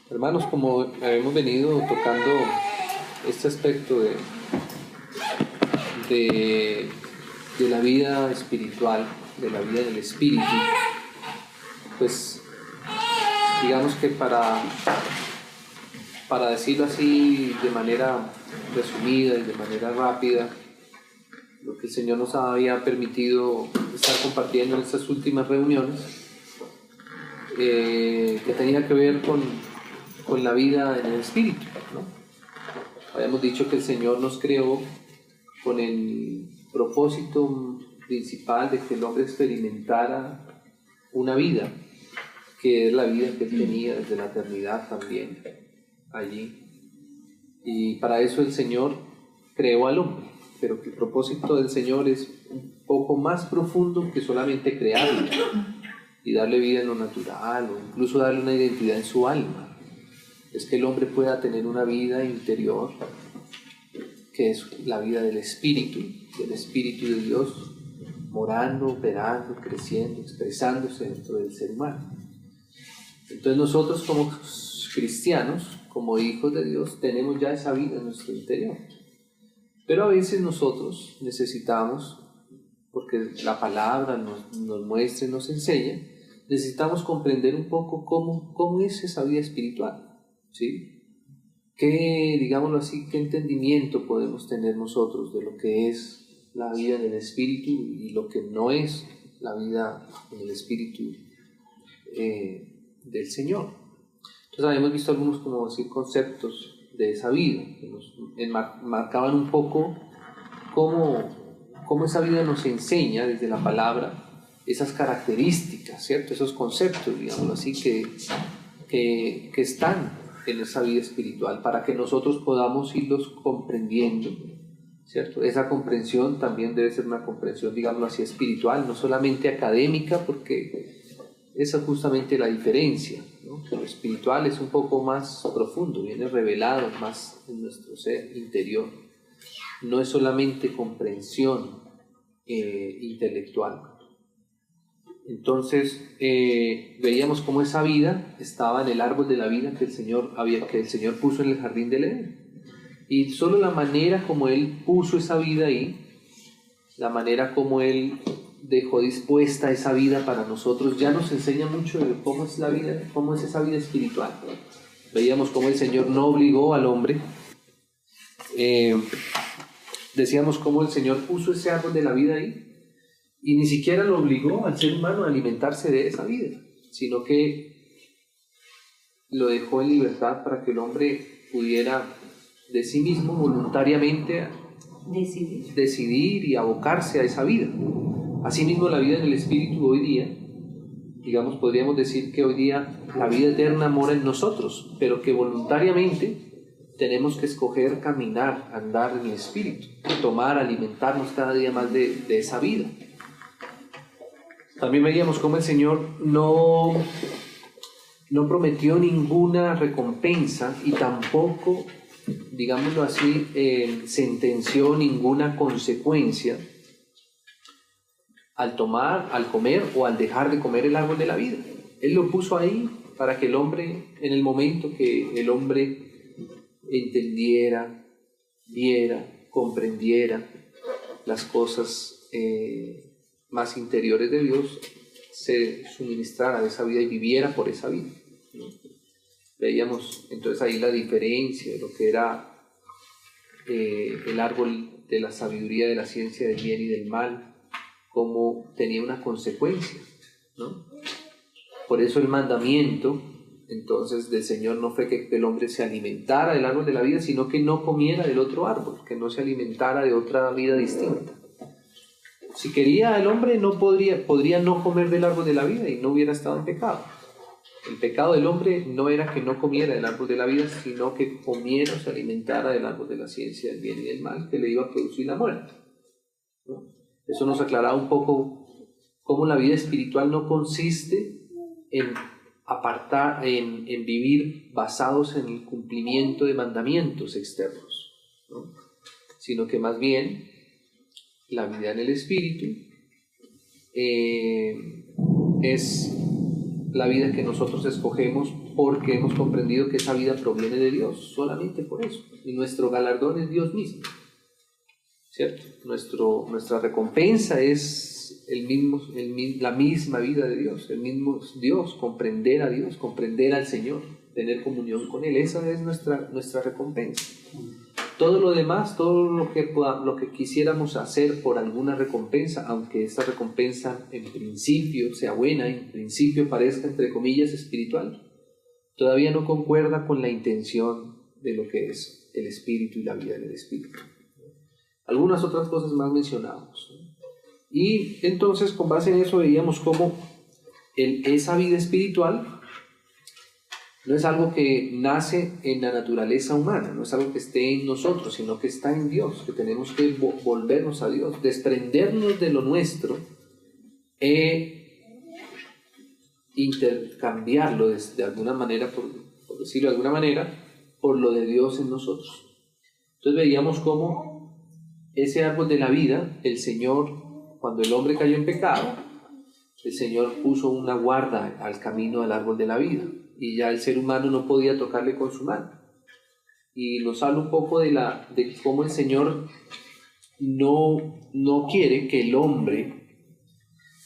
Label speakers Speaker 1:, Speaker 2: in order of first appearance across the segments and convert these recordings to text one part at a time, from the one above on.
Speaker 1: Hermanos, como hemos venido tocando este aspecto de la vida espiritual, de la vida del espíritu, pues digamos que para decirlo así de manera resumida y de manera rápida, lo que el Señor nos había permitido estar compartiendo en estas últimas reuniones, que tenía que ver con la vida en el espíritu, ¿no? Habíamos dicho que el Señor nos creó con el propósito principal de que el hombre experimentara una vida, que es la vida que él tenía desde la eternidad también allí. Y para eso el Señor creó al hombre, pero que el propósito del Señor es un poco más profundo que solamente crearlo y darle vida en lo natural o incluso darle una identidad en su alma. Es que el hombre pueda tener una vida interior, que es la vida del Espíritu de Dios, morando, operando, creciendo, expresándose dentro del ser humano. Entonces nosotros como cristianos, como hijos de Dios, tenemos ya esa vida en nuestro interior. Pero a veces nosotros necesitamos, porque la palabra nos muestra y nos enseña, necesitamos comprender un poco cómo es esa vida espiritual, ¿sí? ¿Qué, digámoslo así, qué entendimiento podemos tener nosotros de lo que es la vida en el espíritu y lo que no es la vida en el espíritu del Señor? Entonces habíamos visto algunos, como decir, conceptos de esa vida que nos marcaban un poco cómo esa vida nos enseña desde la palabra esas características, ¿cierto? Esos conceptos, digámoslo así, que están en esa vida espiritual, para que nosotros podamos irlos comprendiendo, ¿cierto? Esa comprensión también debe ser una comprensión, digámoslo así, espiritual, no solamente académica, porque esa es justamente la diferencia, ¿no? Que lo espiritual es un poco más profundo, viene revelado más en nuestro ser interior, no es solamente comprensión intelectual. Entonces veíamos cómo esa vida estaba en el árbol de la vida que el Señor puso en el jardín del Edén, y solo la manera como Él puso esa vida ahí, la manera como Él dejó dispuesta esa vida para nosotros, ya nos enseña mucho de cómo es la vida, cómo es esa vida espiritual. Veíamos cómo el Señor no obligó al hombre, decíamos cómo el Señor puso ese árbol de la vida ahí, y ni siquiera lo obligó al ser humano a alimentarse de esa vida, sino que lo dejó en libertad para que el hombre pudiera de sí mismo voluntariamente decidir y abocarse a esa vida. Asimismo, la vida en el Espíritu hoy día, digamos, podríamos decir que hoy día la vida eterna mora en nosotros, pero que voluntariamente tenemos que escoger caminar, andar en el Espíritu, tomar, alimentarnos cada día más de esa vida. También veíamos cómo el Señor no prometió ninguna recompensa y tampoco, digámoslo así, sentenció ninguna consecuencia al comer o al dejar de comer el árbol de la vida. Él lo puso ahí para que el hombre, en el momento que el hombre entendiera, viera, comprendiera las cosas más interiores de Dios, se suministrara de esa vida y viviera por esa vida, ¿no? Veíamos entonces ahí la diferencia de lo que era el árbol de la sabiduría, de la ciencia del bien y del mal, cómo tenía una consecuencia, ¿no? Por eso el mandamiento entonces del Señor no fue que el hombre se alimentara del árbol de la vida, sino que no comiera del otro árbol, que no se alimentara de otra vida distinta. Si quería, el hombre no podría no comer del árbol de la vida y no hubiera estado en pecado. El pecado del hombre no era que no comiera del árbol de la vida, sino que comiera o se alimentara del árbol de la ciencia del bien y del mal, que le iba a producir la muerte, ¿no? Eso nos aclaraba un poco cómo la vida espiritual no consiste en vivir basados en el cumplimiento de mandamientos externos, ¿no? Sino que más bien la vida en el Espíritu es la vida que nosotros escogemos porque hemos comprendido que esa vida proviene de Dios, solamente por eso. Y nuestro galardón es Dios mismo, ¿cierto? Nuestra recompensa es la misma vida de Dios, el mismo Dios, comprender a Dios, comprender al Señor, tener comunión con Él. Esa es nuestra recompensa. Todo lo demás, todo lo que quisiéramos hacer por alguna recompensa, aunque esa recompensa en principio sea buena, en principio parezca entre comillas espiritual, todavía no concuerda con la intención de lo que es el Espíritu y la vida del Espíritu. Algunas otras cosas más mencionamos. Y entonces, con base en eso, veíamos cómo esa vida espiritual no es algo que nace en la naturaleza humana, no es algo que esté en nosotros, sino que está en Dios, que tenemos que volvernos a Dios, desprendernos de lo nuestro e intercambiarlo de alguna manera, por decirlo de alguna manera, por lo de Dios en nosotros. Entonces veíamos cómo ese árbol de la vida, el Señor, cuando el hombre cayó en pecado, el Señor puso una guarda al camino al árbol de la vida, y ya el ser humano no podía tocarle con su mano. Y nos habla un poco de cómo el Señor no quiere que el hombre,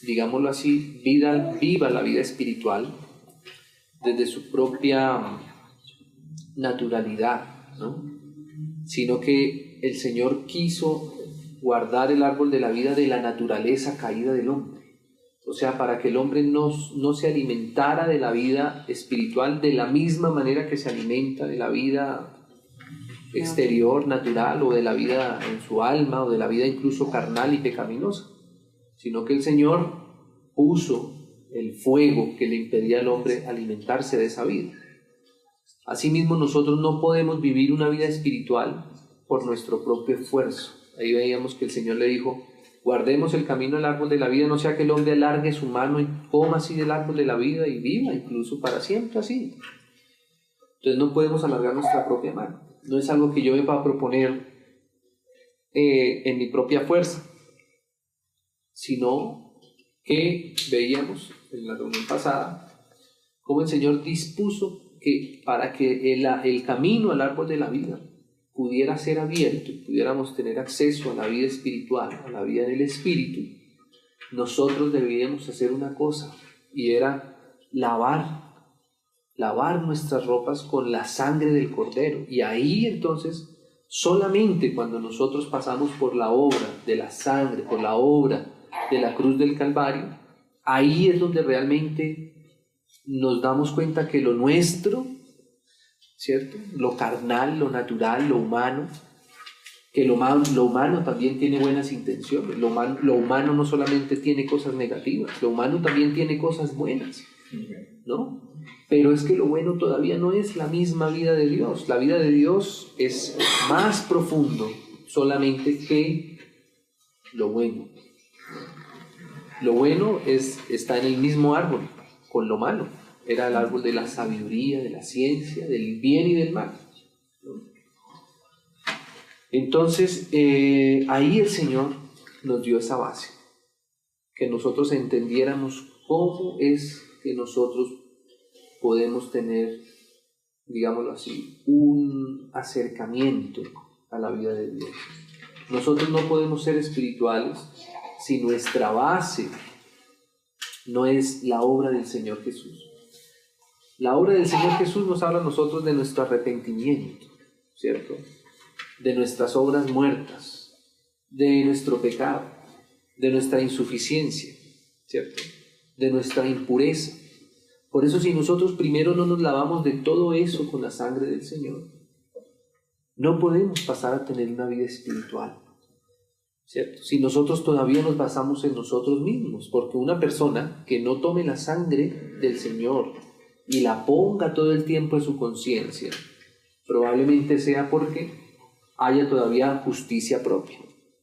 Speaker 1: digámoslo así, viva la vida espiritual desde su propia naturalidad, ¿no? Sino que el Señor quiso guardar el árbol de la vida de la naturaleza caída del hombre. O sea, para que el hombre no se alimentara de la vida espiritual de la misma manera que se alimenta de la vida exterior, natural, o de la vida en su alma, o de la vida incluso carnal y pecaminosa, sino que el Señor puso el fuego que le impedía al hombre alimentarse de esa vida. Asimismo, nosotros no podemos vivir una vida espiritual por nuestro propio esfuerzo. Ahí veíamos que el Señor le dijo: guardemos el camino del árbol de la vida, no sea que el hombre alargue su mano y coma así del árbol de la vida y viva incluso para siempre así. Entonces no podemos alargar nuestra propia mano. No es algo que yo me pueda proponer en mi propia fuerza, sino que veíamos en la reunión pasada cómo el Señor dispuso que para que el camino al árbol de la vida pudiera ser abierto y pudiéramos tener acceso a la vida espiritual, a la vida del Espíritu, nosotros deberíamos hacer una cosa, y era lavar nuestras ropas con la sangre del Cordero. Y ahí entonces, solamente cuando nosotros pasamos por la obra de la sangre, por la obra de la cruz del Calvario, ahí es donde realmente nos damos cuenta que lo nuestro, ¿cierto?, lo carnal, lo natural, lo humano, que lo humano también tiene buenas intenciones, lo humano no solamente tiene cosas negativas, lo humano también tiene cosas buenas, ¿no? Pero es que lo bueno todavía no es la misma vida de Dios. La vida de Dios es más profundo solamente que lo bueno. Lo bueno está en el mismo árbol con lo malo. Era el árbol de la sabiduría, de la ciencia, del bien y del mal, ¿no? Entonces, ahí el Señor nos dio esa base, que nosotros entendiéramos cómo es que nosotros podemos tener, digámoslo así, un acercamiento a la vida de Dios. Nosotros no podemos ser espirituales si nuestra base no es la obra del Señor Jesús. La obra del Señor Jesús nos habla a nosotros de nuestro arrepentimiento, ¿cierto?, de nuestras obras muertas, de nuestro pecado, de nuestra insuficiencia, ¿cierto?, de nuestra impureza. Por eso, si nosotros primero no nos lavamos de todo eso con la sangre del Señor, no podemos pasar a tener una vida espiritual, ¿cierto? Si nosotros todavía nos basamos en nosotros mismos, porque una persona que no tome la sangre del Señor y la ponga todo el tiempo en su conciencia, probablemente sea porque haya todavía justicia propia,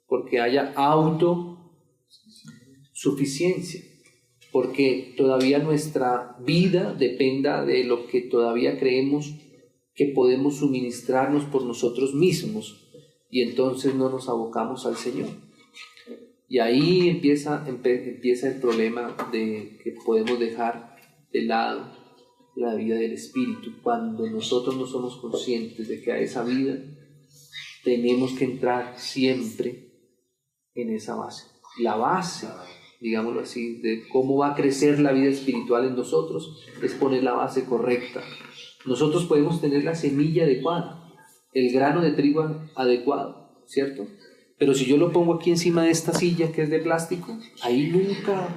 Speaker 1: porque haya autosuficiencia, porque todavía nuestra vida dependa de lo que todavía creemos que podemos suministrarnos por nosotros mismos, y entonces no nos abocamos al Señor. Y ahí empieza el problema de que podemos dejar de lado la vida del Espíritu, cuando nosotros no somos conscientes de que a esa vida tenemos que entrar siempre en esa base. La base, digámoslo así, de cómo va a crecer la vida espiritual en nosotros es poner la base correcta. Nosotros podemos tener la semilla adecuada, el grano de trigo adecuado, ¿cierto? Pero si yo lo pongo aquí encima de esta silla que es de plástico, ahí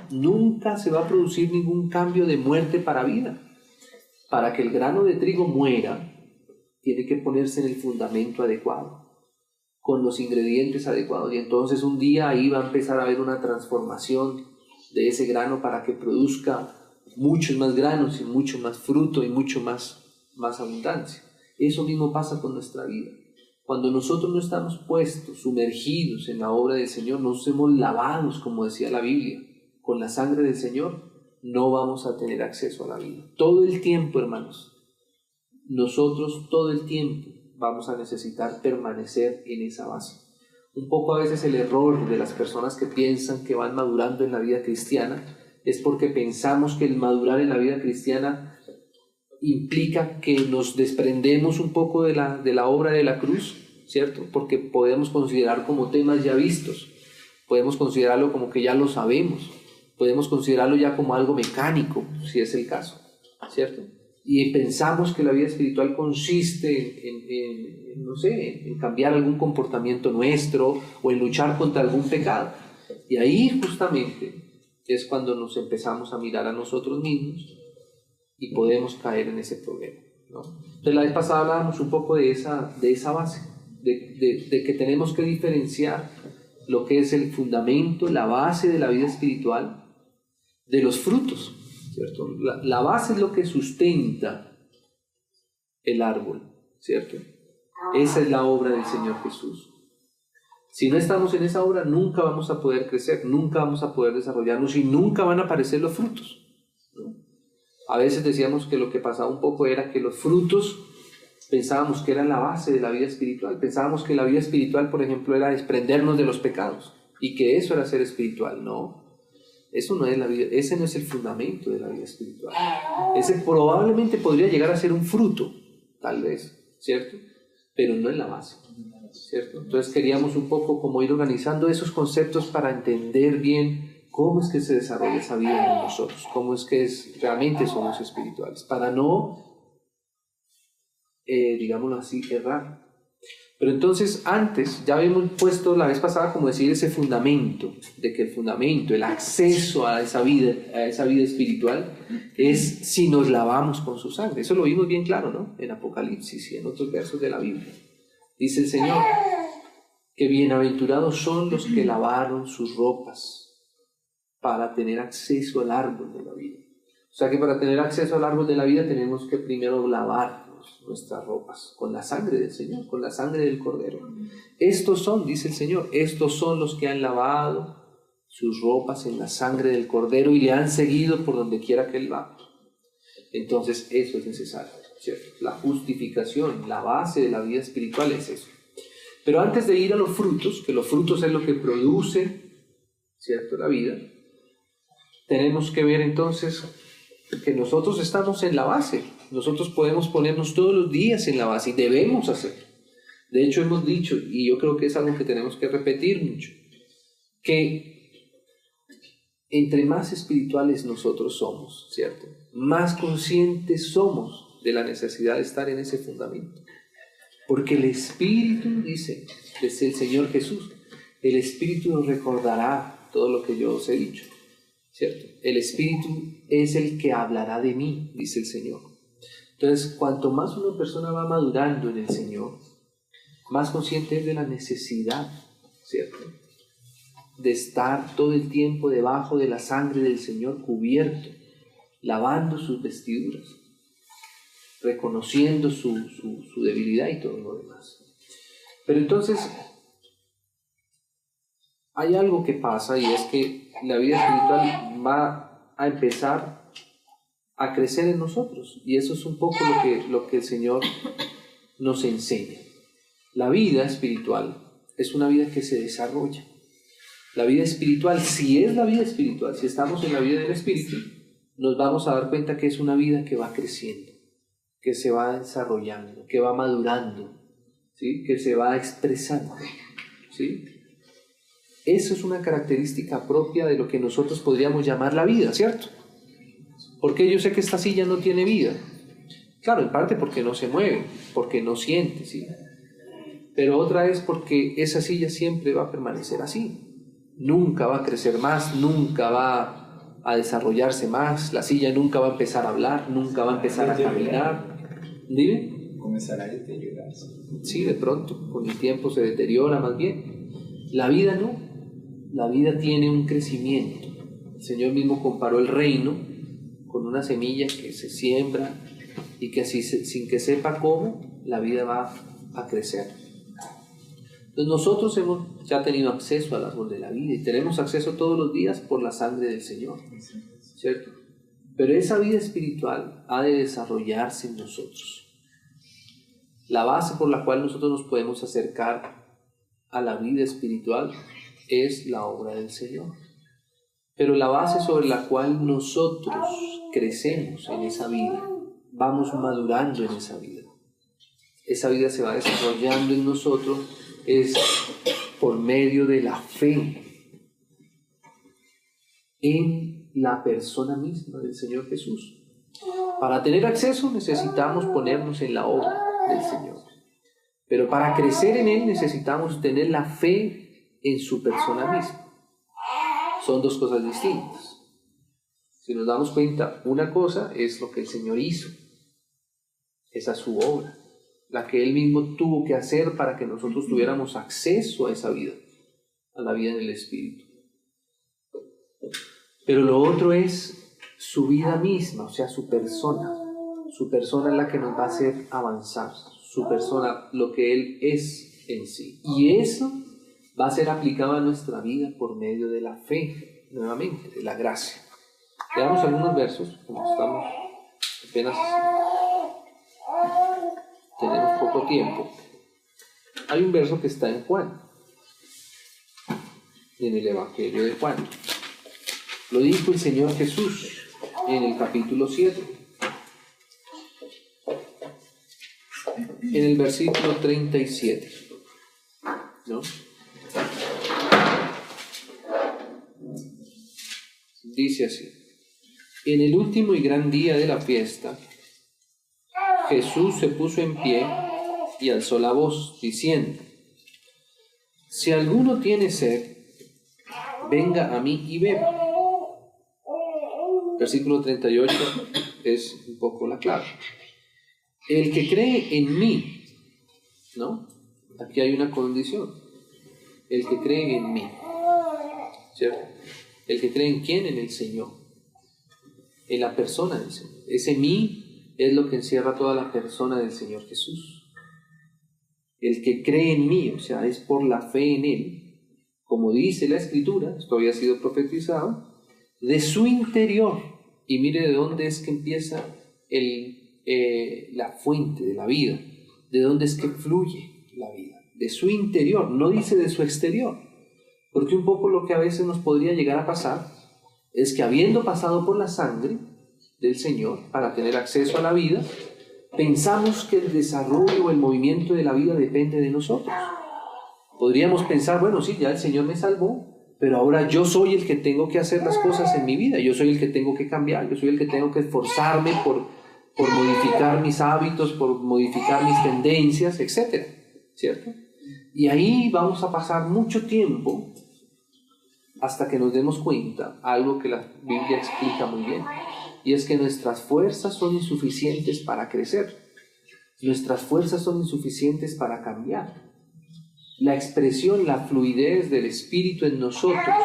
Speaker 1: nunca se va a producir ningún cambio de muerte para vida. Para que el grano de trigo muera, tiene que ponerse en el fundamento adecuado, con los ingredientes adecuados. Y entonces un día ahí va a empezar a haber una transformación de ese grano para que produzca muchos más granos y mucho más fruto y mucho más abundancia. Eso mismo pasa con nuestra vida. Cuando nosotros no estamos puestos, sumergidos en la obra del Señor, no somos lavados, como decía la Biblia, con la sangre del Señor, no vamos a tener acceso a la vida. Todo el tiempo, hermanos, nosotros todo el tiempo vamos a necesitar permanecer en esa base. Un poco a veces el error de las personas que piensan que van madurando en la vida cristiana es porque pensamos que el madurar en la vida cristiana implica que nos desprendemos un poco de la obra de la cruz, ¿cierto? Porque podemos considerar como temas ya vistos, podemos considerarlo como que ya lo sabemos, podemos considerarlo ya como algo mecánico, si es el caso, ¿cierto? Y pensamos que la vida espiritual consiste en cambiar algún comportamiento nuestro o en luchar contra algún pecado. Y ahí justamente es cuando nos empezamos a mirar a nosotros mismos y podemos caer en ese problema, ¿no? Entonces la vez pasada hablábamos un poco de esa base, de que tenemos que diferenciar lo que es el fundamento, la base de la vida espiritual, de los frutos, ¿cierto? La base es lo que sustenta el árbol, ¿cierto? Esa es la obra del Señor Jesús. Si no estamos en esa obra, nunca vamos a poder crecer, nunca vamos a poder desarrollarnos y nunca van a aparecer los frutos, ¿no? A veces decíamos que lo que pasaba un poco era que los frutos pensábamos que eran la base de la vida espiritual. Pensábamos que la vida espiritual, por ejemplo, era desprendernos de los pecados y que eso era ser espiritual. No, eso no es la vida, ese no es el fundamento de la vida espiritual. Ese probablemente podría llegar a ser un fruto, tal vez, ¿cierto? Pero no es la base, ¿cierto? Entonces queríamos un poco como ir organizando esos conceptos para entender bien cómo es que se desarrolla esa vida en nosotros, cómo es que realmente somos espirituales, para no, digámoslo así, errar. Pero entonces antes, ya habíamos puesto la vez pasada como decir ese fundamento, de que el fundamento, el acceso a esa vida espiritual es si nos lavamos con su sangre. Eso lo vimos bien claro, ¿no? En Apocalipsis y en otros versos de la Biblia. Dice el Señor que bienaventurados son los que lavaron sus ropas para tener acceso al árbol de la vida. O sea que para tener acceso al árbol de la vida tenemos que primero lavarnos nuestras ropas con la sangre del Señor, con la sangre del Cordero. Estos son, dice el Señor, estos son los que han lavado sus ropas en la sangre del Cordero y le han seguido por donde quiera que Él va. Entonces eso es necesario, ¿cierto? La justificación, la base de la vida espiritual es eso. Pero antes de ir a los frutos, que los frutos es lo que produce, ¿cierto?, la vida, tenemos que ver entonces que nosotros estamos en la base. Nosotros podemos ponernos todos los días en la base y debemos hacerlo. De hecho hemos dicho, y yo creo que es algo que tenemos que repetir mucho, que entre más espirituales nosotros somos, ¿cierto?, más conscientes somos de la necesidad de estar en ese fundamento. Porque el Espíritu, dice el Señor Jesús, el Espíritu nos recordará todo lo que yo os he dicho, ¿cierto? El Espíritu es el que hablará de mí, dice el Señor. Entonces, cuanto más una persona va madurando en el Señor, más consciente es de la necesidad, ¿cierto?, de estar todo el tiempo debajo de la sangre del Señor, cubierto, lavando sus vestiduras, reconociendo su debilidad y todo lo demás. Pero entonces hay algo que pasa, y es que la vida espiritual va a empezar a crecer en nosotros, y eso es un poco lo que el Señor nos enseña. La vida espiritual es una vida que se desarrolla. La vida espiritual, si es la vida espiritual, si estamos en la vida del Espíritu, nos vamos a dar cuenta que es una vida que va creciendo, que se va desarrollando, que va madurando, ¿sí? Que se va expresando, ¿sí? Eso es una característica propia de lo que nosotros podríamos llamar la vida, ¿cierto? Porque yo sé que esta silla no tiene vida. Claro, en parte porque no se mueve, porque no siente, ¿sí? Pero otra es porque esa silla siempre va a permanecer así. Nunca va a crecer más, nunca va a desarrollarse más, la silla nunca va a empezar a hablar, nunca va a empezar a caminar. ¿Dime?
Speaker 2: Comenzará a deteriorarse.
Speaker 1: Sí, de pronto, con el tiempo se deteriora más bien. La vida no, la vida tiene un crecimiento. El Señor mismo comparó el reino con una semilla que se siembra y que así, sin que sepa cómo, la vida va a crecer. Entonces nosotros hemos ya tenido acceso al árbol de la vida y tenemos acceso todos los días por la sangre del Señor, ¿cierto? Pero esa vida espiritual ha de desarrollarse en nosotros. La base por la cual nosotros nos podemos acercar a la vida espiritual es la obra del Señor. Pero la base sobre la cual nosotros crecemos en esa vida, vamos madurando en esa vida se va desarrollando en nosotros, es por medio de la fe en la persona misma del Señor Jesús. Para tener acceso necesitamos ponernos en la obra del Señor. Pero para crecer en Él necesitamos tener la fe en su persona misma. Son dos cosas distintas. Si nos damos cuenta, una cosa es lo que el Señor hizo. Esa es su obra, la que Él mismo tuvo que hacer para que nosotros tuviéramos acceso a esa vida, a la vida en el Espíritu. Pero lo otro es su vida misma, o sea, su persona. Su persona es la que nos va a hacer avanzar, su persona, lo que Él es en sí. Y eso va a ser aplicado a nuestra vida por medio de la fe, nuevamente, de la gracia. Veamos algunos versos, como estamos apenas tenemos poco tiempo. Hay un verso que está en Juan, en el Evangelio de Juan. Lo dijo el Señor Jesús en el capítulo 7, en el versículo 37, ¿no? Dice así: en el último y gran día de la fiesta, Jesús se puso en pie y alzó la voz, diciendo: si alguno tiene sed, venga a mí y beba. Versículo 38 es un poco la clave. El que cree en mí, ¿no? Aquí hay una condición. El que cree en mí, ¿cierto? El que cree en quién, en el Señor, en la persona del Señor. Ese mí es lo que encierra toda la persona del Señor Jesús. El que cree en mí, o sea, es por la fe en Él, como dice la Escritura, esto había sido profetizado, de su interior, y mire de dónde es que empieza la fuente de la vida, de dónde es que fluye la vida, de su interior, no dice de su exterior, porque un poco lo que a veces nos podría llegar a pasar es que habiendo pasado por la sangre del Señor para tener acceso a la vida, pensamos que el desarrollo o el movimiento de la vida depende de nosotros. Podríamos pensar, bueno, sí, ya el Señor me salvó, pero ahora yo soy el que tengo que hacer las cosas en mi vida, yo soy el que tengo que cambiar, yo soy el que tengo que esforzarme por modificar mis hábitos, por modificar mis tendencias, etc. ¿Cierto? Y ahí vamos a pasar mucho tiempo hasta que nos demos cuenta, algo que la Biblia explica muy bien, y es que nuestras fuerzas son insuficientes para crecer, nuestras fuerzas son insuficientes para cambiar. La expresión, la fluidez del Espíritu en nosotros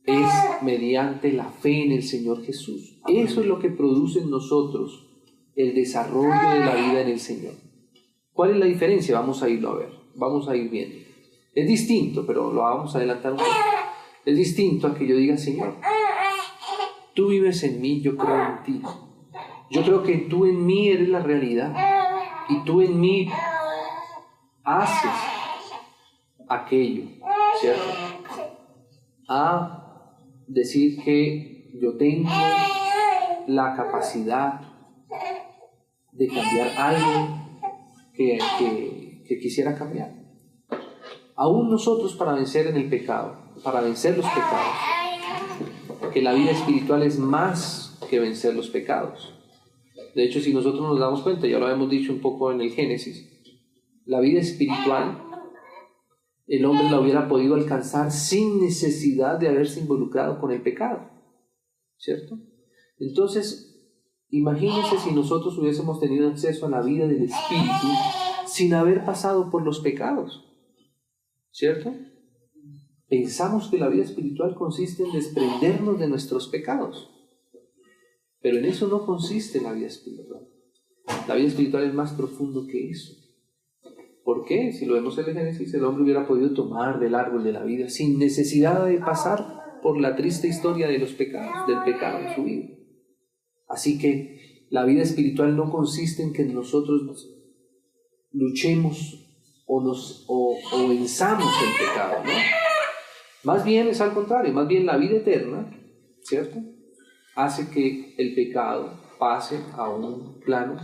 Speaker 1: es mediante la fe en el Señor Jesús. Eso es lo que produce en nosotros el desarrollo de la vida en el Señor. ¿Cuál es la diferencia? Vamos a irlo a ver, vamos a ir viendo. Es distinto, pero lo vamos a adelantar un poco. Es distinto a que yo diga: Señor, tú vives en mí, yo creo en ti. Yo creo que tú en mí eres la realidad y tú en mí haces aquello, ¿cierto? A decir que yo tengo la capacidad de cambiar algo que quisiera cambiar. Aún nosotros, para vencer en el pecado, para vencer los pecados, porque la vida espiritual es más que vencer los pecados. De hecho, si nosotros nos damos cuenta, ya lo habíamos dicho un poco en el Génesis, la vida espiritual el hombre la hubiera podido alcanzar sin necesidad de haberse involucrado con el pecado, ¿cierto? Entonces, imagínense si nosotros hubiésemos tenido acceso a la vida del Espíritu sin haber pasado por los pecados, ¿cierto? Pensamos que la vida espiritual consiste en desprendernos de nuestros pecados, pero en eso no consiste la vida espiritual. La vida espiritual es más profundo que eso. ¿Por qué? Si lo vemos en el Génesis, el hombre hubiera podido tomar del árbol de la vida sin necesidad de pasar por la triste historia de los pecados, del pecado en su vida. Así que la vida espiritual no consiste en que nosotros luchemos o venzamos el pecado, ¿no? Más bien es al contrario, más bien la vida eterna, ¿cierto?, hace que el pecado pase a un plano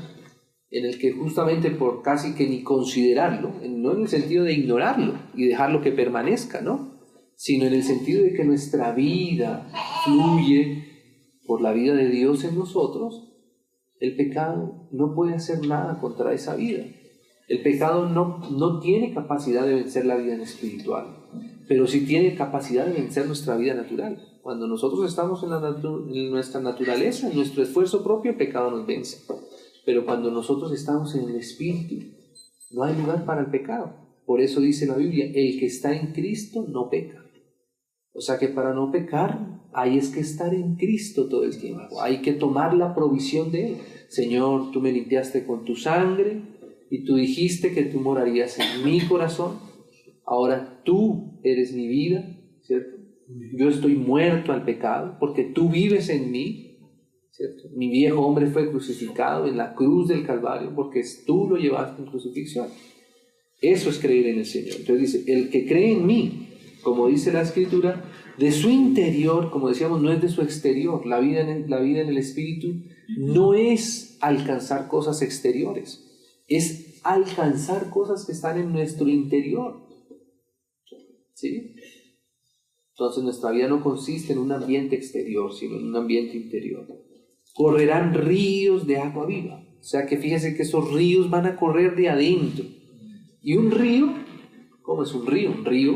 Speaker 1: en el que justamente por casi que ni considerarlo, no en el sentido de ignorarlo y dejarlo que permanezca, ¿no?, sino en el sentido de que nuestra vida fluye por la vida de Dios en nosotros, el pecado no puede hacer nada contra esa vida. El pecado no tiene capacidad de vencer la vida espiritual, pero sí tiene capacidad de vencer nuestra vida natural. Cuando nosotros estamos en nuestra naturaleza, en nuestro esfuerzo propio, el pecado nos vence. Pero cuando nosotros estamos en el Espíritu, no hay lugar para el pecado. Por eso dice la Biblia, el que está en Cristo no peca. O sea que para no pecar, hay es que estar en Cristo todo el tiempo. Hay que tomar la provisión de Él. Señor, tú me limpiaste con tu sangre y tú dijiste que tú morarías en mi corazón. Ahora tú eres mi vida, ¿cierto? Yo estoy muerto al pecado porque tú vives en mí, ¿cierto? Mi viejo hombre fue crucificado en la cruz del Calvario porque tú lo llevaste en crucifixión. Eso es creer en el Señor. Entonces dice, el que cree en mí, como dice la Escritura, de su interior, como decíamos, no es de su exterior. La vida en el Espíritu no es alcanzar cosas exteriores, es alcanzar cosas que están en nuestro interior, ¿sí? Entonces nuestra vida no consiste en un ambiente exterior, sino en un ambiente interior. Correrán ríos de agua viva. O sea que fíjense que esos ríos van a correr de adentro. Y un río, ¿cómo es un río? Un río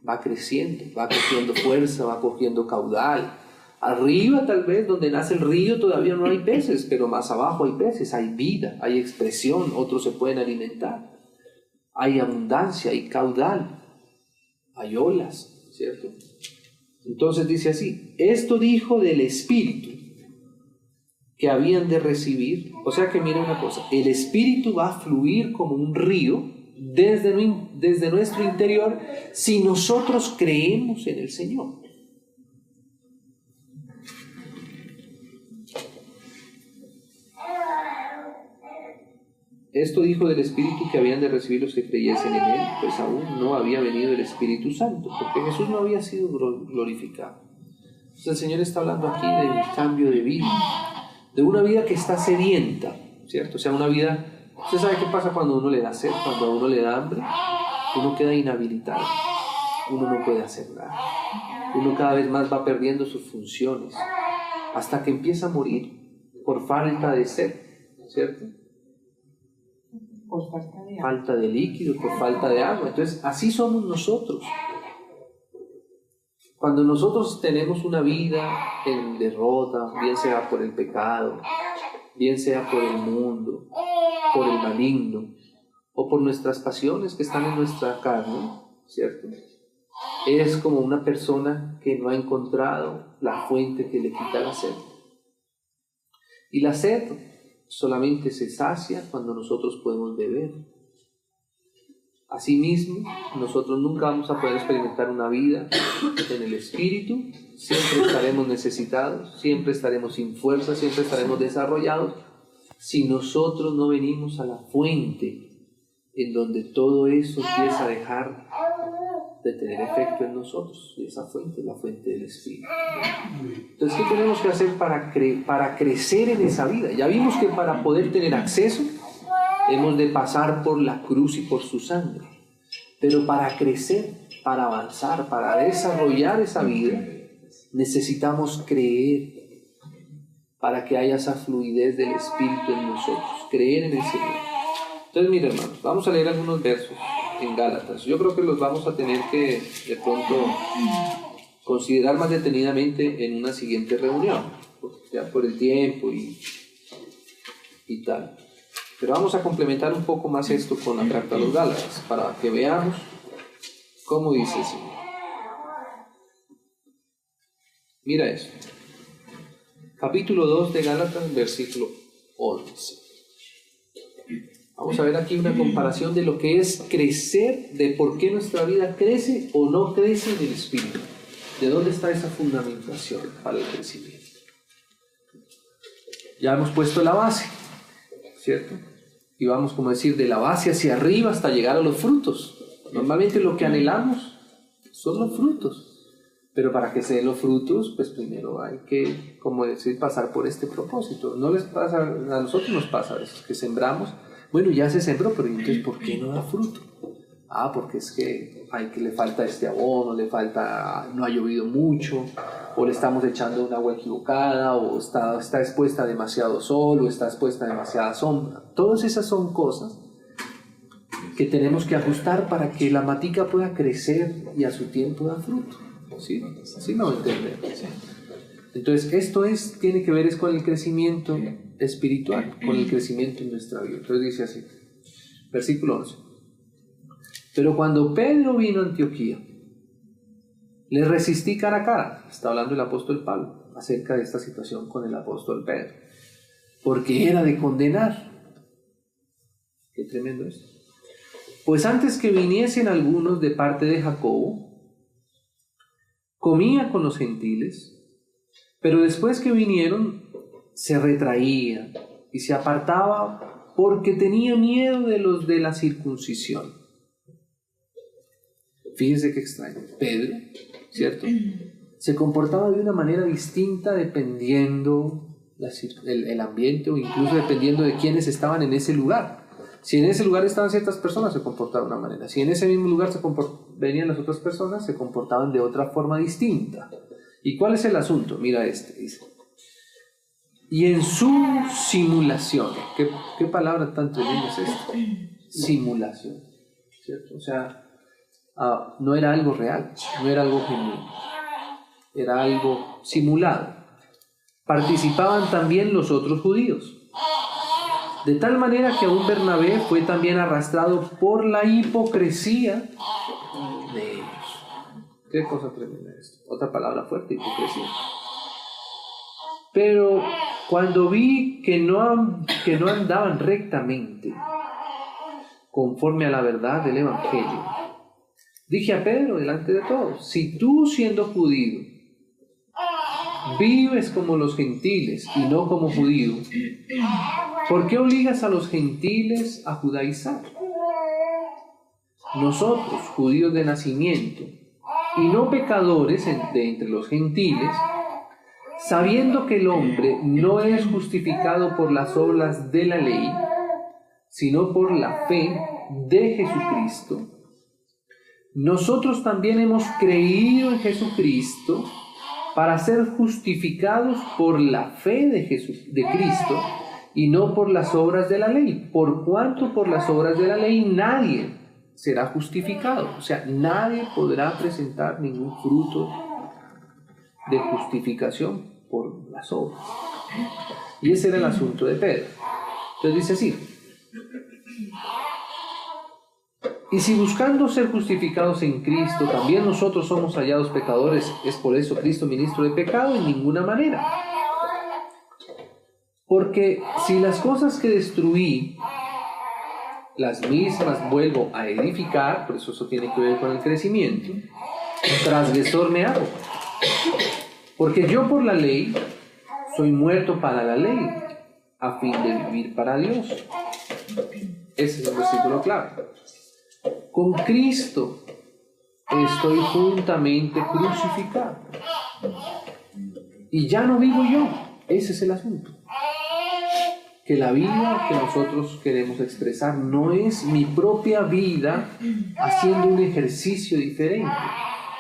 Speaker 1: va cogiendo fuerza, va cogiendo caudal. Arriba tal vez donde nace el río todavía no hay peces, pero más abajo hay peces, hay vida, hay expresión, otros se pueden alimentar. Hay abundancia, hay caudal, hay olas, ¿cierto? Entonces dice así, esto dijo del Espíritu que habían de recibir. O sea que mira una cosa, el Espíritu va a fluir como un río desde nuestro interior si nosotros creemos en el Señor. Esto dijo del Espíritu que habían de recibir los que creyesen en Él, pues aún no había venido el Espíritu Santo, porque Jesús no había sido glorificado. Entonces el Señor está hablando aquí del cambio de vida, de una vida que está sedienta, ¿cierto? O sea, una vida... ¿Usted sabe qué pasa cuando uno le da sed, cuando a uno le da hambre? Uno queda inhabilitado, uno no puede hacer nada. Uno cada vez más va perdiendo sus funciones, hasta que empieza a morir por falta de sed, ¿cierto?
Speaker 2: Por falta de agua.
Speaker 1: Falta de líquido, por falta de agua. Entonces, así somos nosotros. Cuando nosotros tenemos una vida en derrota, bien sea por el pecado, bien sea por el mundo, por el maligno, o por nuestras pasiones que están en nuestra carne, ¿cierto? Es como una persona que no ha encontrado la fuente que le quita la sed. Y la sed solamente se sacia cuando nosotros podemos beber. Asimismo, nosotros nunca vamos a poder experimentar una vida en el Espíritu, siempre estaremos necesitados, siempre estaremos sin fuerza, siempre estaremos desarrollados, si nosotros no venimos a la fuente en donde todo eso empieza a dejar de tener efecto en nosotros. Y esa fuente es la fuente del Espíritu. Entonces, ¿qué tenemos que hacer para crecer en esa vida? Ya vimos que para poder tener acceso, hemos de pasar por la cruz y por su sangre. Pero para crecer, para avanzar, para desarrollar esa vida, necesitamos creer para que haya esa fluidez del Espíritu en nosotros. Creer en el Señor. Entonces, miren, hermanos, vamos a leer algunos versos en Gálatas. Yo creo que los vamos a tener que de pronto considerar más detenidamente en una siguiente reunión, ya por el tiempo y tal. Pero vamos a complementar un poco más esto con la carta a los Gálatas, para que veamos cómo dice el Señor. Mira esto. Capítulo 2 de Gálatas, versículo 11. Vamos a ver aquí una comparación de lo que es crecer, de por qué nuestra vida crece o no crece en el Espíritu. ¿De dónde está esa fundamentación para el crecimiento? Ya hemos puesto la base, ¿cierto? Y vamos, como decir, de la base hacia arriba hasta llegar a los frutos. Normalmente lo que anhelamos son los frutos. Pero para que se den los frutos, pues primero hay que, como decir, pasar por este propósito. No les pasa, a nosotros nos pasa a veces que sembramos, bueno, ya se sembró, pero entonces ¿por qué no da fruto? Porque es que le falta este abono, no ha llovido mucho, o le estamos echando un agua equivocada, o está expuesta a demasiado sol, o está expuesta a demasiada sombra. Todas esas son cosas que tenemos que ajustar para que la matica pueda crecer y a su tiempo da fruto. ¿Sí? ¿Sí me voy a entender? ¿Sí? Entonces, esto tiene que ver con el crecimiento espiritual, con el crecimiento en nuestra vida. Entonces dice así, versículo 11. Pero cuando Pedro vino a Antioquía, le resistí cara a cara. Está hablando el apóstol Pablo acerca de esta situación con el apóstol Pedro, porque era de condenar. Qué tremendo es. Pues antes que viniesen algunos de parte de Jacobo, comía con los gentiles, pero después que vinieron, se retraía y se apartaba porque tenía miedo de los de la circuncisión. Fíjense qué extraño. Pedro, ¿cierto? Se comportaba de una manera distinta dependiendo el ambiente o incluso dependiendo de quiénes estaban en ese lugar. Si en ese lugar estaban ciertas personas, se comportaban de una manera. Si en ese mismo lugar venían las otras personas, se comportaban de otra forma distinta. ¿Y cuál es el asunto? Mira dice. Y en su simulación, ¿qué palabra tan tremenda es esta? Simulación, ¿cierto? O sea, no era algo real, no era algo genuino, era algo simulado. Participaban también los otros judíos. De tal manera que aún Bernabé fue también arrastrado por la hipocresía de ellos. Qué cosa tremenda esto. Otra palabra fuerte, hipocresía. Pero cuando vi que no andaban rectamente conforme a la verdad del Evangelio, dije a Pedro delante de todos: si tú, siendo judío, vives como los gentiles y no como judío, ¿por qué obligas a los gentiles a judaizar? Nosotros, judíos de nacimiento, y no pecadores de entre los gentiles, sabiendo que el hombre no es justificado por las obras de la ley, sino por la fe de Jesucristo, nosotros también hemos creído en Jesucristo para ser justificados por la fe de Cristo y no por las obras de la ley, por cuanto por las obras de la ley nadie será justificado. O sea, nadie podrá presentar ningún fruto de justificación por las obras. Y ese era el asunto de Pedro. Entonces dice así: y si buscando ser justificados en Cristo también nosotros somos hallados pecadores, ¿es por eso Cristo ministro de pecado? En ninguna manera. Porque si las cosas que destruí, las mismas vuelvo a edificar, por eso tiene que ver con el crecimiento, transgresor me hago. Porque yo por la ley soy muerto para la ley, a fin de vivir para Dios. Ese es el versículo clave. Con Cristo estoy juntamente crucificado. Y ya no vivo yo. Ese es el asunto. Que la vida que nosotros queremos expresar no es mi propia vida haciendo un ejercicio diferente.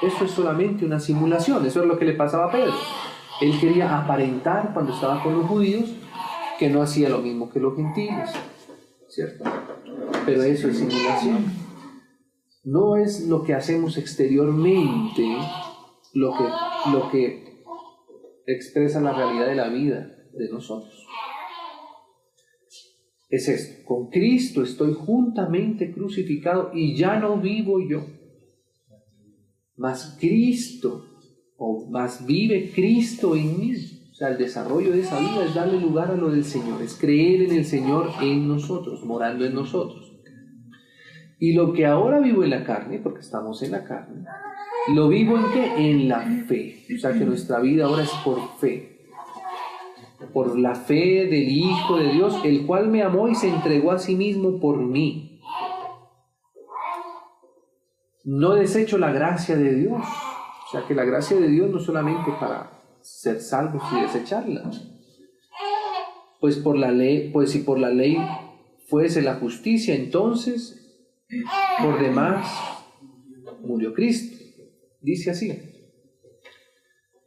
Speaker 1: Eso es solamente una simulación. Eso es lo que le pasaba a Pedro. Él quería aparentar cuando estaba con los judíos que no hacía lo mismo que los gentiles, ¿cierto? Pero eso es simulación. No es lo que hacemos exteriormente lo que expresa la realidad de la vida de nosotros. Es esto: con Cristo estoy juntamente crucificado y ya no vivo yo, mas Cristo, o más vive Cristo en mí. O sea, el desarrollo de esa vida es darle lugar a lo del Señor, es creer en el Señor en nosotros, morando en nosotros. Y lo que ahora vivo en la carne, porque estamos en la carne, ¿lo vivo en qué? En la fe. O sea, que nuestra vida ahora es por fe. Por la fe del Hijo de Dios, el cual me amó y se entregó a sí mismo por mí. No desecho la gracia de Dios. O sea, que la gracia de Dios no solamente para ser salvos y desecharla. Pues por la ley, pues si por la ley fuese la justicia, entonces por demás murió Cristo. Dice así: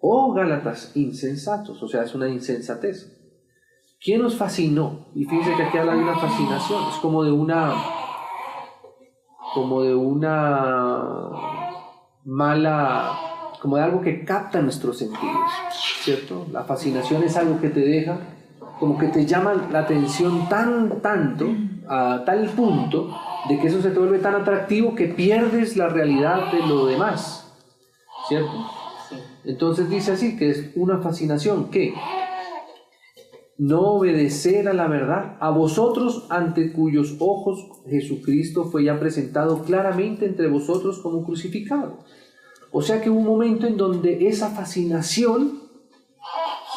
Speaker 1: oh Gálatas insensatos. O sea, es una insensatez. ¿Quién os fascinó? Y fíjense que aquí habla de una fascinación. Es como de una mala, como de algo que capta nuestros sentidos, ¿cierto? La fascinación es algo que te deja, como que te llama la atención tanto, a tal punto, de que eso se te vuelve tan atractivo que pierdes la realidad de lo demás, ¿cierto? Entonces dice así, que es una fascinación, ¿qué? No obedecer a la verdad, a vosotros ante cuyos ojos Jesucristo fue ya presentado claramente entre vosotros como crucificado. O sea que hubo un momento en donde esa fascinación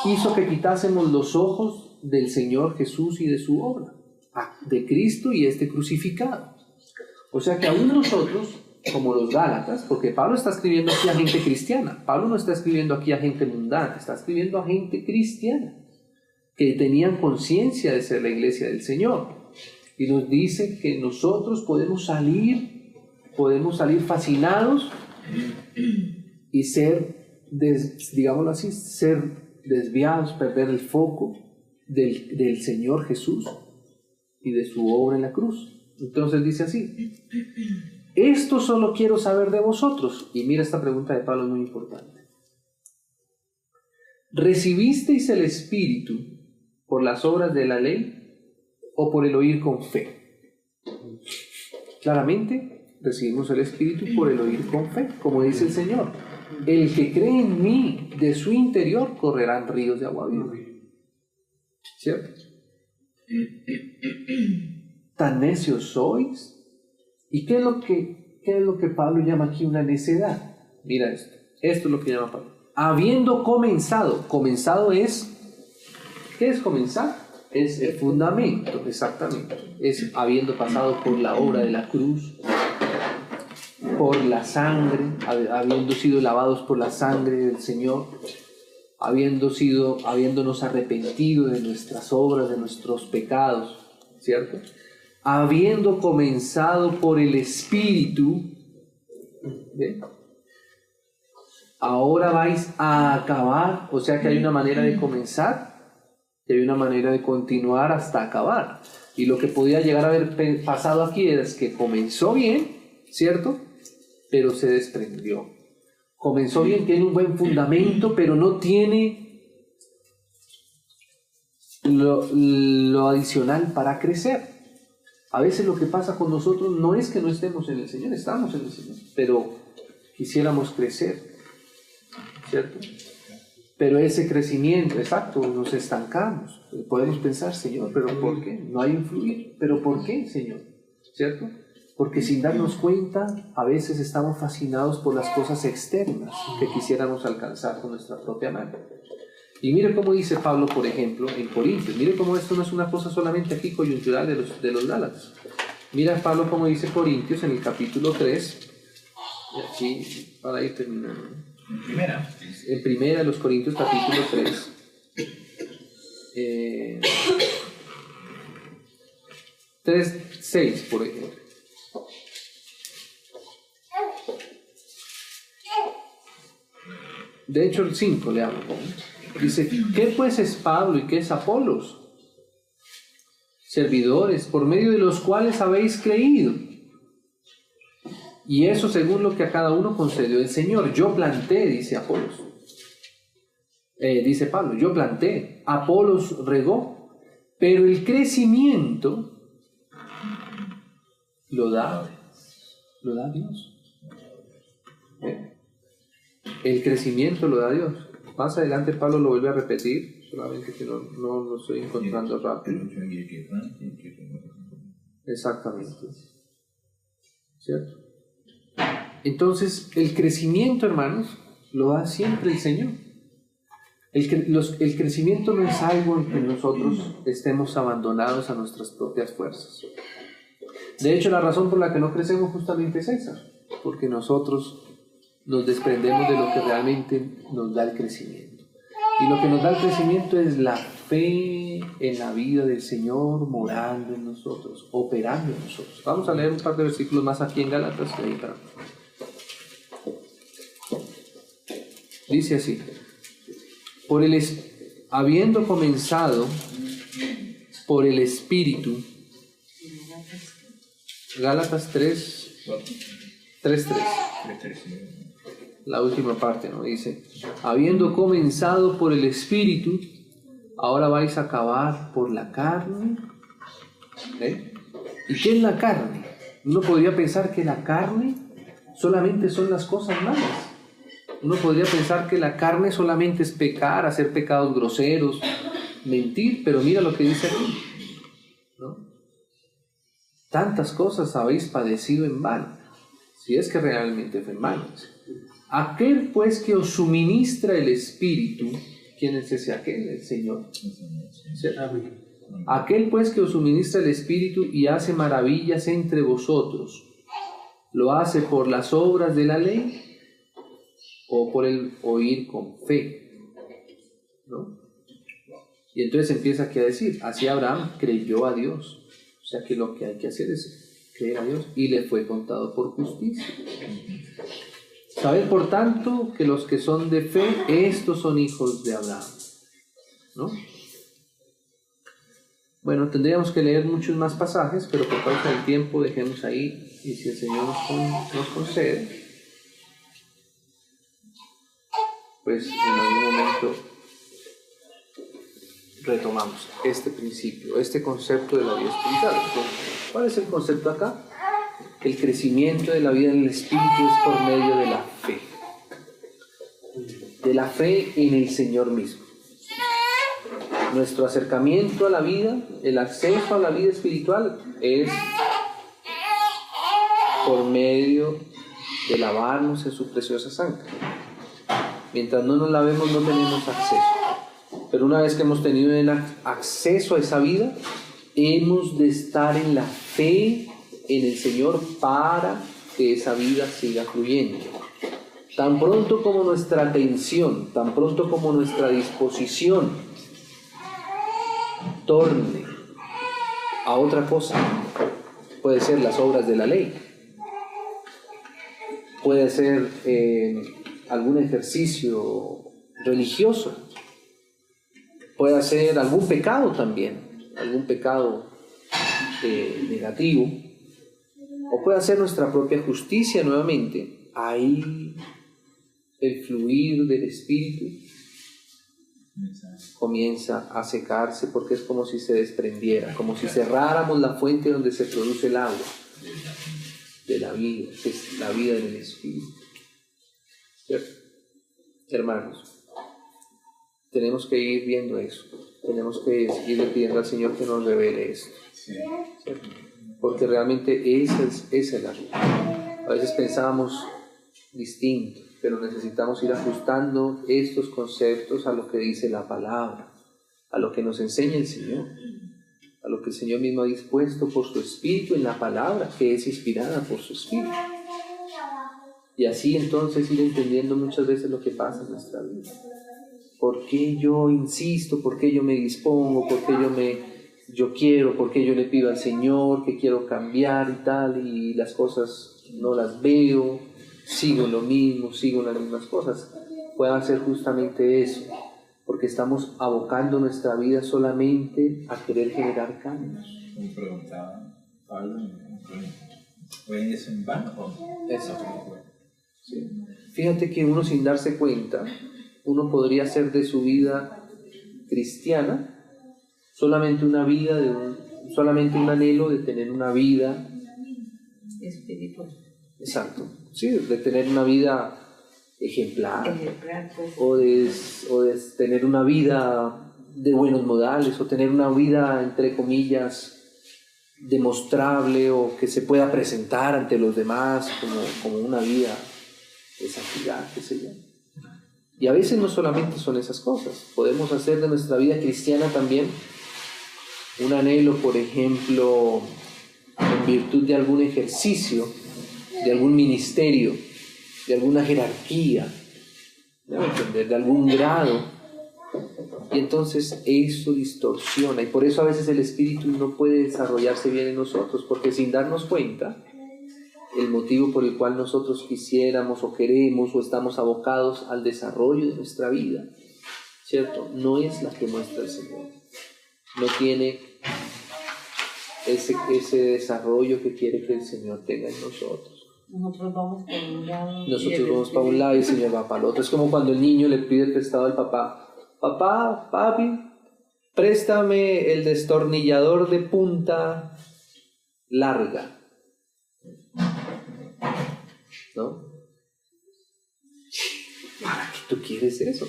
Speaker 1: hizo que quitásemos los ojos del Señor Jesús y de su obra, de Cristo y este crucificado. O sea que aún nosotros, como los Gálatas, porque Pablo está escribiendo aquí a gente cristiana, Pablo no está escribiendo aquí a gente mundana, está escribiendo a gente cristiana, que tenían conciencia de ser la iglesia del Señor. Y nos dice que nosotros podemos salir fascinados y ser, digámoslo así, ser desviados, perder el foco del Señor Jesús y de su obra en la cruz. Entonces dice así: esto solo quiero saber de vosotros. Y mira, esta pregunta de Pablo es muy importante. ¿Recibisteis el Espíritu por las obras de la ley o por el oír con fe? Claramente recibimos el Espíritu por el oír con fe, como dice el Señor: el que cree en mí, de su interior correrán ríos de agua viva. ¿Cierto? ¿Tan necios sois? ¿Y qué es lo que Pablo llama aquí una necedad? Mira esto es lo que llama Pablo: habiendo comenzado es, ¿qué es comenzar? Es el fundamento, exactamente. Es habiendo pasado por la obra de la cruz, por la sangre, habiendo sido lavados por la sangre del Señor, habiéndonos arrepentido de nuestras obras, de nuestros pecados, ¿cierto? Habiendo comenzado por el Espíritu, ¿ve? Ahora vais a acabar. O sea que hay una manera de comenzar y hay una manera de continuar hasta acabar. Y lo que podía llegar a haber pasado aquí es que comenzó bien, ¿cierto? Pero se desprendió. Comenzó bien, tiene un buen fundamento, pero no tiene lo adicional para crecer. A veces lo que pasa con nosotros no es que no estemos en el Señor, estamos en el Señor, pero quisiéramos crecer, ¿cierto? Pero ese crecimiento, exacto, nos estancamos. Podemos pensar: Señor, ¿pero por qué? No hay un fluir. ¿Pero por qué, Señor? ¿Cierto? Porque sin darnos cuenta, a veces estamos fascinados por las cosas externas que quisiéramos alcanzar con nuestra propia mano. Y mire cómo dice Pablo, por ejemplo, en Corintios. Mire cómo esto no es una cosa solamente aquí coyuntural de los Gálatas. Mira Pablo cómo dice Corintios en el capítulo 3, Y aquí, para ir terminando.
Speaker 2: En
Speaker 1: primera de los Corintios capítulo 3. 3:6, por ejemplo. De hecho, el 5 le hablo. Dice, ¿qué pues es Pablo y qué es Apolos? Servidores, por medio de los cuales habéis creído. Y eso según lo que a cada uno concedió el Señor. Yo planté, dice Apolos. Dice Pablo, yo planté, Apolos regó, pero el crecimiento lo da Dios. El crecimiento lo da Dios. Más adelante Pablo lo vuelve a repetir, solamente que no lo estoy encontrando rápido. Exactamente. ¿Cierto? Entonces, el crecimiento, hermanos, lo da siempre el Señor. El crecimiento no es algo en que nosotros estemos abandonados a nuestras propias fuerzas. De hecho, la razón por la que no crecemos justamente es esa, porque nosotros nos desprendemos de lo que realmente nos da el crecimiento. Y lo que nos da el crecimiento es la fe en la vida del Señor morando en nosotros, operando en nosotros. Vamos a leer un par de versículos más aquí en Gálatas. Dice así: habiendo comenzado por el Espíritu. Gálatas 3:3. La última parte, ¿no? Dice, habiendo comenzado por el Espíritu, ahora vais a acabar por la carne. ¿Y qué es la carne? Uno podría pensar que la carne solamente son las cosas malas. Uno podría pensar que la carne solamente es pecar, hacer pecados groseros, mentir, pero mira lo que dice aquí, ¿no? Tantas cosas habéis padecido en vano, si es que realmente fue en vano. Aquel pues que os suministra el Espíritu, ¿quién es ese aquel? El Señor. Aquel pues que os suministra el Espíritu y hace maravillas entre vosotros, ¿lo hace por las obras de la ley o por el oír con fe? ¿No? Y entonces empieza aquí a decir, así Abraham creyó a Dios. O sea que lo que hay que hacer es creer a Dios y le fue contado por justicia. Sabed por tanto que los que son de fe, estos son hijos de Abraham. ¿No? Bueno, tendríamos que leer muchos más pasajes, pero por causa del tiempo dejemos ahí, y si el Señor nos concede, pues en algún momento retomamos este principio, este concepto de la vida espiritual. ¿Cuál es el concepto acá? El crecimiento de la vida en el Espíritu es por medio de la fe en el Señor mismo. Nuestro acercamiento a la vida, el acceso a la vida espiritual es por medio de lavarnos en su preciosa sangre. Mientras no nos lavemos no tenemos acceso. Pero una vez que hemos tenido acceso a esa vida, hemos de estar en la fe en el Señor para que esa vida siga fluyendo. Tan pronto como nuestra atención, tan pronto como nuestra disposición torne a otra cosa, puede ser las obras de la ley, puede ser algún ejercicio religioso, puede ser algún pecado también, algún pecado negativo, o puede ser nuestra propia justicia nuevamente. Ahí el fluir del Espíritu comienza a secarse, porque es como si se desprendiera, como si cerráramos la fuente donde se produce el agua de la vida, que es la vida en el Espíritu. ¿Cierto? Hermanos, tenemos que ir viendo eso, tenemos que seguirle pidiendo al Señor que nos revele esto, ¿cierto? Porque realmente esa es la vida. A veces pensábamos distinto, pero necesitamos ir ajustando estos conceptos a lo que dice la palabra, a lo que nos enseña el Señor, a lo que el Señor mismo ha dispuesto por su Espíritu en la palabra, que es inspirada por su Espíritu. Y así entonces ir entendiendo muchas veces lo que pasa en nuestra vida. ¿Por qué yo insisto? ¿Por qué yo me dispongo? ¿Por qué yo quiero? ¿Por qué yo le pido al Señor que quiero cambiar y tal? Y las cosas no las veo, sigo lo mismo, sigo las mismas cosas. Puede ser justamente eso, porque estamos abocando nuestra vida solamente a querer generar cambios.
Speaker 2: Me preguntaba Pablo, ¿hoy es en vano o eso?
Speaker 1: Sí. Fíjate que uno, sin darse cuenta, uno podría hacer de su vida cristiana solamente una vida solamente un anhelo de tener una vida
Speaker 3: espiritual.
Speaker 1: Exacto, sí, de tener una vida ejemplar,
Speaker 3: Pues.
Speaker 1: o de tener una vida de buenos modales, o tener una vida, entre comillas, demostrable, o que se pueda presentar ante los demás como una vida de santidad, qué sé yo. Y a veces no solamente son esas cosas, podemos hacer de nuestra vida cristiana también un anhelo, por ejemplo, en virtud de algún ejercicio, de algún ministerio, de alguna jerarquía, de algún grado. Y entonces eso distorsiona, y por eso a veces el espíritu no puede desarrollarse bien en nosotros, porque sin darnos cuenta, el motivo por el cual nosotros quisiéramos o queremos o estamos abocados al desarrollo de nuestra vida, ¿cierto? No es la que muestra el Señor. No tiene ese desarrollo que quiere que el Señor tenga en nosotros.
Speaker 3: Nosotros vamos para un lado.
Speaker 1: Nosotros vamos para un lado y el Señor va para el otro. Es como cuando el niño le pide prestado al papá: papá, papi, préstame el destornillador de punta larga, ¿no? ¿Para qué tú quieres eso?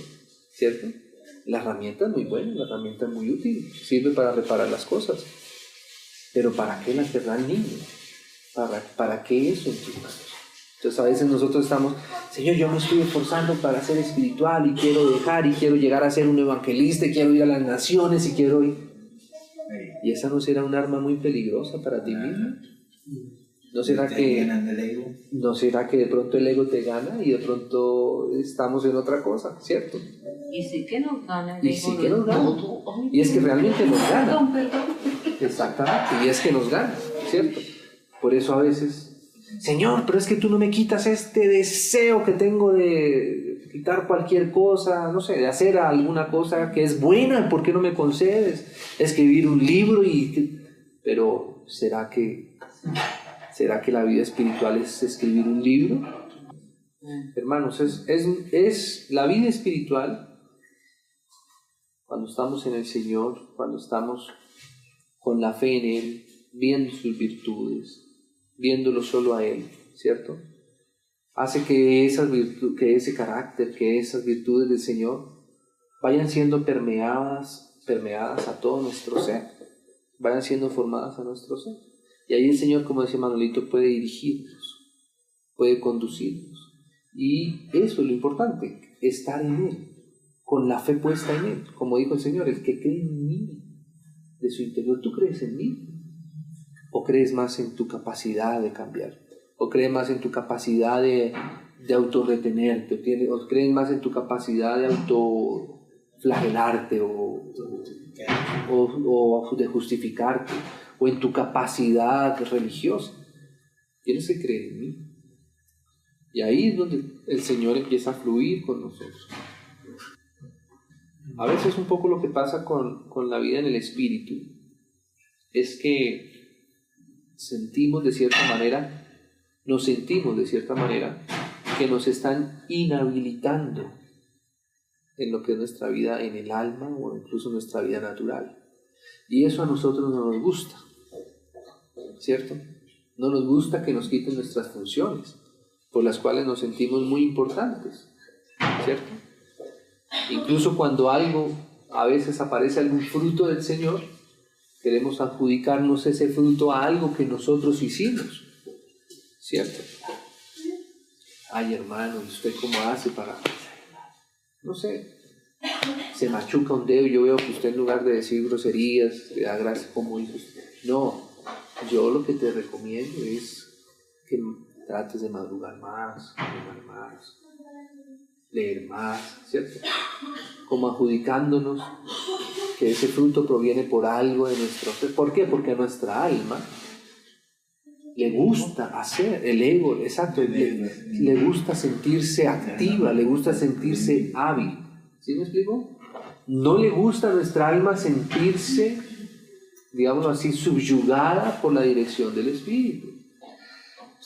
Speaker 1: ¿Cierto? La herramienta es muy buena, la herramienta es muy útil, sirve para reparar las cosas. Pero ¿para qué la querrá el niño? ¿Para qué eso en tus manos? Entonces a veces nosotros estamos: Señor, yo me estoy esforzando para ser espiritual y quiero dejar y quiero llegar a ser un evangelista y quiero ir a las naciones y quiero ir. ¿Y esa no será un arma muy peligrosa para ti mismo? ¿No será que de pronto el ego te gana y de pronto estamos en otra cosa, ¿cierto?
Speaker 3: Y sí que nos gana.
Speaker 1: Y sí que nos gana. Y es que realmente nos gana. Exactamente, y es que nos gana, ¿cierto? Por eso a veces: Señor, pero es que tú no me quitas este deseo que tengo de quitar cualquier cosa, no sé, de hacer alguna cosa que es buena, ¿por qué no me concedes? Escribir un libro Pero ¿será que la vida espiritual es escribir un libro? Hermanos, es la vida espiritual cuando estamos en el Señor, cuando estamos con la fe en Él, viendo sus virtudes, viéndolo solo a Él, ¿cierto? Hace que ese carácter, que esas virtudes del Señor vayan siendo permeadas a todo nuestro ser, vayan siendo formadas a nuestro ser. Y ahí el Señor, como decía Manolito, puede dirigirnos, puede conducirnos. Y eso es lo importante, estar en Él, con la fe puesta en Él. Como dijo el Señor: el que cree en mí, de su interior. ¿Tú crees en mí? ¿O crees más en tu capacidad de cambiar? ¿O crees más en tu capacidad de autorretenerte? ¿O crees más en tu capacidad de autoflagelarte o de justificarte? ¿O en tu capacidad religiosa? Tienes que creer en mí. Y ahí es donde el Señor empieza a fluir con nosotros. A veces un poco lo que pasa con la vida en el Espíritu es que nos sentimos de cierta manera que nos están inhabilitando en lo que es nuestra vida en el alma o incluso nuestra vida natural. Y eso a nosotros no nos gusta, ¿cierto? No nos gusta que nos quiten nuestras funciones, por las cuales nos sentimos muy importantes, ¿cierto? Incluso cuando a veces aparece algún fruto del Señor, queremos adjudicarnos ese fruto a algo que nosotros hicimos, ¿cierto? Ay, hermano, ¿y usted cómo hace para...? No sé, se machuca un dedo y yo veo que usted, en lugar de decir groserías, le da gracia como hizo usted. No, yo lo que te recomiendo es que trates de madrugar más, tomar más, leer más, ¿cierto? Como adjudicándonos que ese fruto proviene por algo de nuestro ser. ¿Por qué? Porque a nuestra alma le gusta hacer, el ego, exacto, le gusta sentirse activa, le gusta sentirse hábil. ¿Sí me explico? No le gusta a nuestra alma sentirse, digámoslo así, subyugada por la dirección del Espíritu.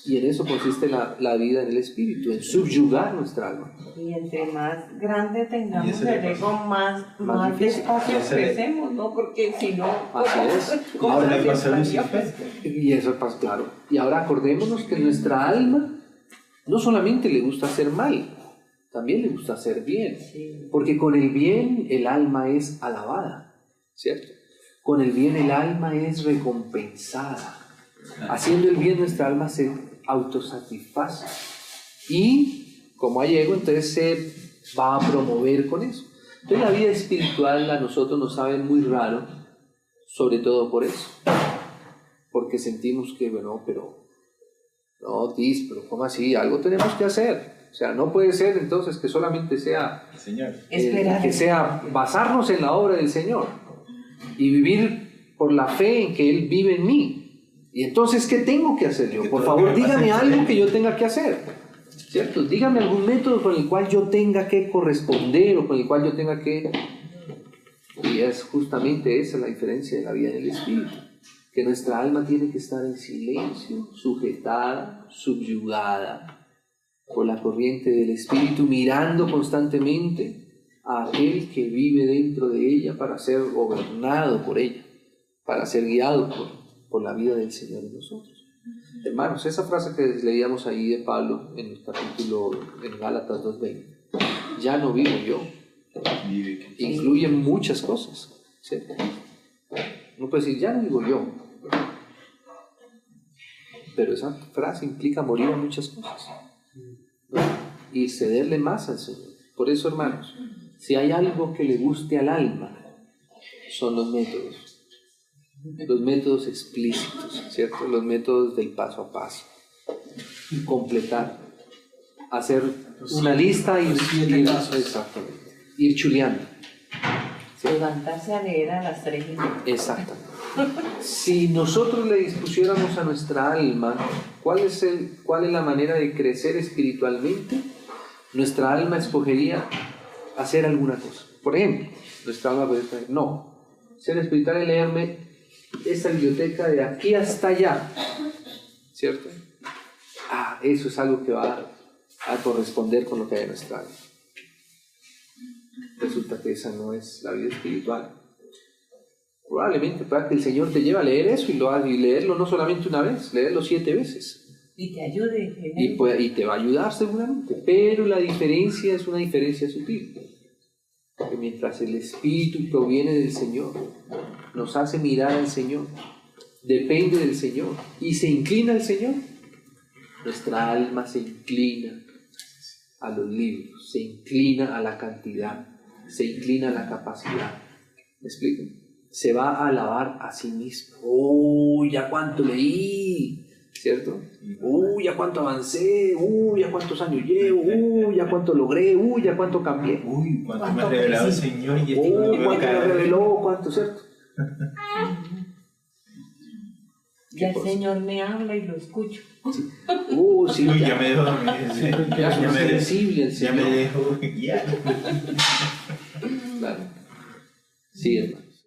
Speaker 1: Y en eso consiste la vida en el Espíritu, en subyugar nuestra alma.
Speaker 3: Y entre más grande tengamos el ego, más
Speaker 1: difícil.
Speaker 3: despacio crecemos, ¿no? Porque si no...
Speaker 1: Así es.
Speaker 2: Ahora le pasa a Lucifer.
Speaker 1: Y eso pasa, claro. Y ahora acordémonos que nuestra alma no solamente le gusta hacer mal, también le gusta hacer bien.
Speaker 3: Sí.
Speaker 1: Porque con el bien el alma es alabada, ¿cierto? Con el bien el alma es recompensada. Haciendo el bien nuestra alma se autosatisface. Y como hay ego, entonces se va a promover con eso. Entonces la vida espiritual a nosotros nos sabe muy raro, sobre todo por eso. Porque sentimos que, bueno, pero ¿cómo así? Algo tenemos que hacer. O sea, no puede ser entonces que solamente sea,
Speaker 2: Señor.
Speaker 1: que sea basarnos en la obra del Señor y vivir por la fe en que Él vive en mí. Y entonces, ¿qué tengo que hacer yo? Por favor, dígame algo que yo tenga que hacer, ¿cierto? Dígame algún método con el cual yo tenga que corresponder o con el cual yo tenga que... Y es justamente esa la diferencia de la vida en el Espíritu, que nuestra alma tiene que estar en silencio, sujetada, subyugada por la corriente del Espíritu, mirando constantemente a aquel que vive dentro de ella para ser gobernado por ella, para ser guiado por la vida del Señor en nosotros. Hermanos, esa frase que leíamos ahí de Pablo en el capítulo, en Gálatas 2:20, ya no vivo yo, incluye muchas cosas, ¿sí? Uno puede decir, ya no vivo yo, pero esa frase implica morir a muchas cosas, ¿no? Y cederle más al Señor. Por eso, hermanos, si hay algo que le guste al alma, son los métodos explícitos, ¿cierto? Los métodos del paso a paso. Completar, hacer una lista y ir chuleando. ¿Sí?
Speaker 3: Levantarse a leer a las 3:30.
Speaker 1: Exactamente. Si nosotros le dispusiéramos a nuestra alma cuál es la manera de crecer espiritualmente, nuestra alma escogería hacer alguna cosa. Por ejemplo, nuestra alma puede decir, no, ser espiritual es leerme esta biblioteca de aquí hasta allá, ¿cierto? Eso es algo que va a corresponder con lo que hay en nuestra alma. Resulta que esa no es la vida espiritual. Probablemente para que el Señor te lleve a leer eso y leerlo no solamente una vez, leerlo 7 veces.
Speaker 3: Y te ayude.
Speaker 1: Y te va a ayudar seguramente, pero la diferencia es una diferencia sutil. Porque mientras el Espíritu proviene del Señor, nos hace mirar al Señor, depende del Señor y se inclina al Señor, nuestra alma se inclina a los libros, se inclina a la cantidad, se inclina a la capacidad. ¿Me explico? Se va a alabar a sí mismo. Ya cuánto leí, ¿cierto? Ya cuánto avancé, ya cuántos años llevo, ya cuánto logré, ya cuánto cambié.
Speaker 2: Cuánto me ha revelado el Señor y
Speaker 1: cuánto me reveló, cuánto, ¿cierto?
Speaker 3: Ya el Señor me habla y lo escucho.
Speaker 1: Sí.
Speaker 2: Ya me dejo dormir.
Speaker 1: Ya soy sensible al Señor.
Speaker 2: Ya me dejo guiar.
Speaker 1: Claro. Sí, hermano.